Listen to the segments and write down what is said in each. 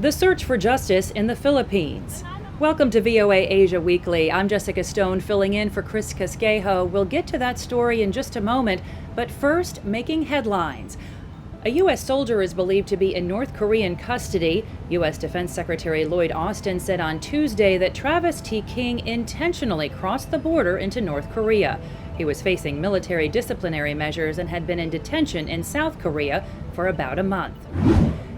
The search for justice in the Philippines. Welcome to VOA Asia Weekly. I'm Jessica Stone filling in for Chris Casquejo. We'll get to that story in just a moment, but first, making headlines. A U.S. soldier is believed to be in North Korean custody. U.S. Defense Secretary Lloyd Austin said on Tuesday that Travis T. King intentionally crossed the border into North Korea. He was facing military disciplinary measures and had been in detention in South Korea for about a month.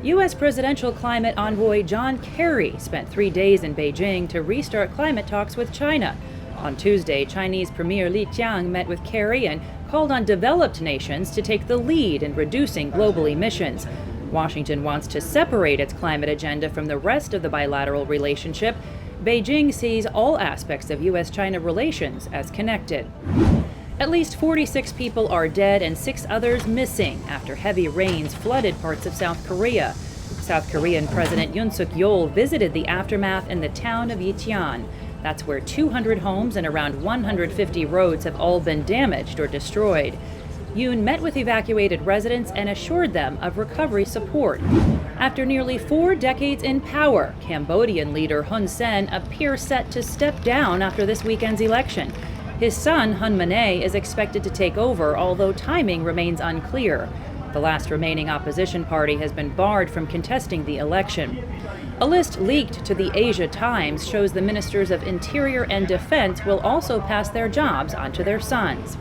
U.S. presidential climate envoy John Kerry spent 3 days in Beijing to restart climate talks with China. On Tuesday, Chinese Premier Li Qiang met with Kerry and called on developed nations to take the lead in reducing global emissions. Washington wants to separate its climate agenda from the rest of the bilateral relationship. Beijing sees all aspects of U.S.-China relations as connected. At least 46 people are dead and 6 others missing after heavy rains flooded parts of South Korea. South Korean President Yoon Suk-yeol visited the aftermath in the town of Yecheon. That's where 200 homes and around 150 roads have all been damaged or destroyed. Yoon met with evacuated residents and assured them of recovery support. After nearly 4 decades in power, Cambodian leader Hun Sen appears set to step down after this weekend's election. His son, Hun Manet, is expected to take over, although timing remains unclear. The last remaining opposition party has been barred from contesting the election. A list leaked to the Asia Times shows the ministers of Interior and Defense will also pass their jobs onto their sons.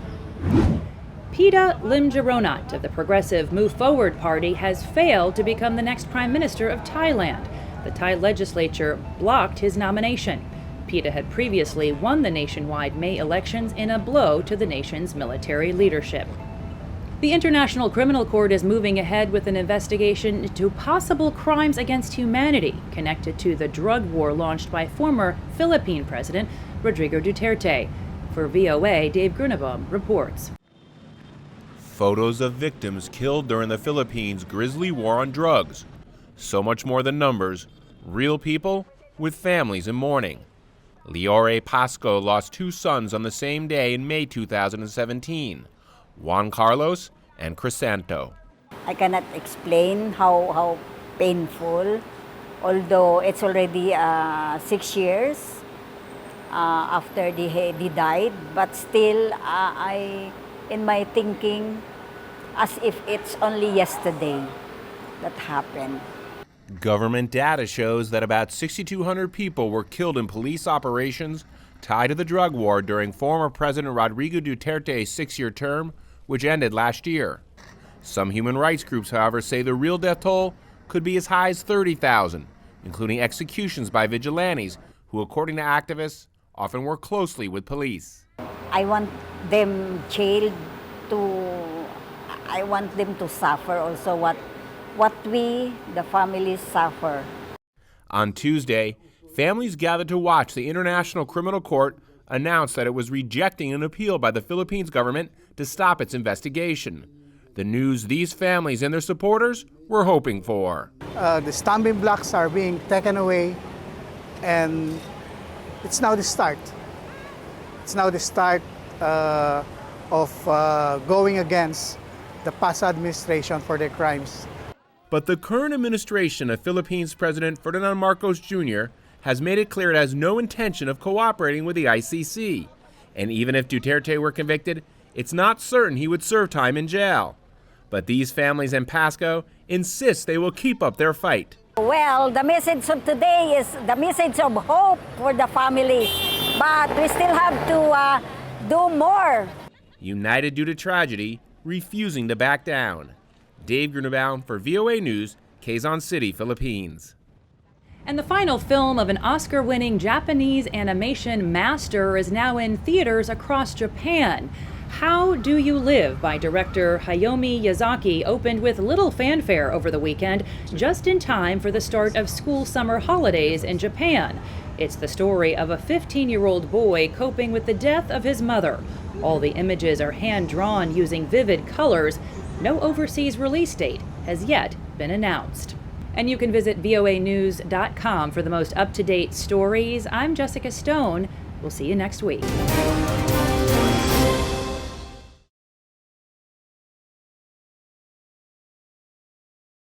Pita Limjaroenrat of the progressive Move Forward Party has failed to become the next Prime Minister of Thailand. The Thai legislature blocked his nomination. Pita had previously won the nationwide May elections in a blow to the nation's military leadership. The International Criminal Court is moving ahead with an investigation into possible crimes against humanity connected to the drug war launched by former Philippine President Rodrigo Duterte. For VOA, Dave Grunebaum reports. Photos of victims killed during the Philippines' grisly war on drugs. So much more than numbers, real people with families in mourning. Leore Pasco lost 2 sons on the same day in May 2017, Juan Carlos and Crisanto. I cannot explain how painful, although it's already 6 years after he died, but still I, in my thinking, as if it's only yesterday that happened. Government data shows that about 6,200 people were killed in police operations tied to the drug war during former President Rodrigo Duterte's 6-year term, which ended last year. Some human rights groups, however, say the real death toll could be as high as 30,000, including executions by vigilantes who, according to activists, often work closely with police. I want them jailed I want them to suffer also what we, the families, suffer. On Tuesday, families gathered to watch the International Criminal Court announce that it was rejecting an appeal by the Philippines government to stop its investigation. The news these families and their supporters were hoping for. The stumbling blocks are being taken away, and it's now the start. It's now the start of going against the past administration for their crimes. But the current administration of Philippines President Ferdinand Marcos Jr. has made it clear it has no intention of cooperating with the ICC. And even if Duterte were convicted, it's not certain he would serve time in jail. But these families in Pasco insist they will keep up their fight. Well, the message of today is the message of hope for the families, but we still have to do more. United due to tragedy, refusing to back down. Dave Grunebaum for VOA News, Quezon City, Philippines. And the final film of an Oscar-winning Japanese animation master is now in theaters across Japan. How Do You Live by director Hayao Miyazaki opened with little fanfare over the weekend, just in time for the start of school summer holidays in Japan. It's the story of a 15-year-old boy coping with the death of his mother. All the images are hand-drawn using vivid colors. No overseas release date has yet been announced. And you can visit voanews.com for the most up-to-date stories. I'm Jessica Stone. We'll see you next week.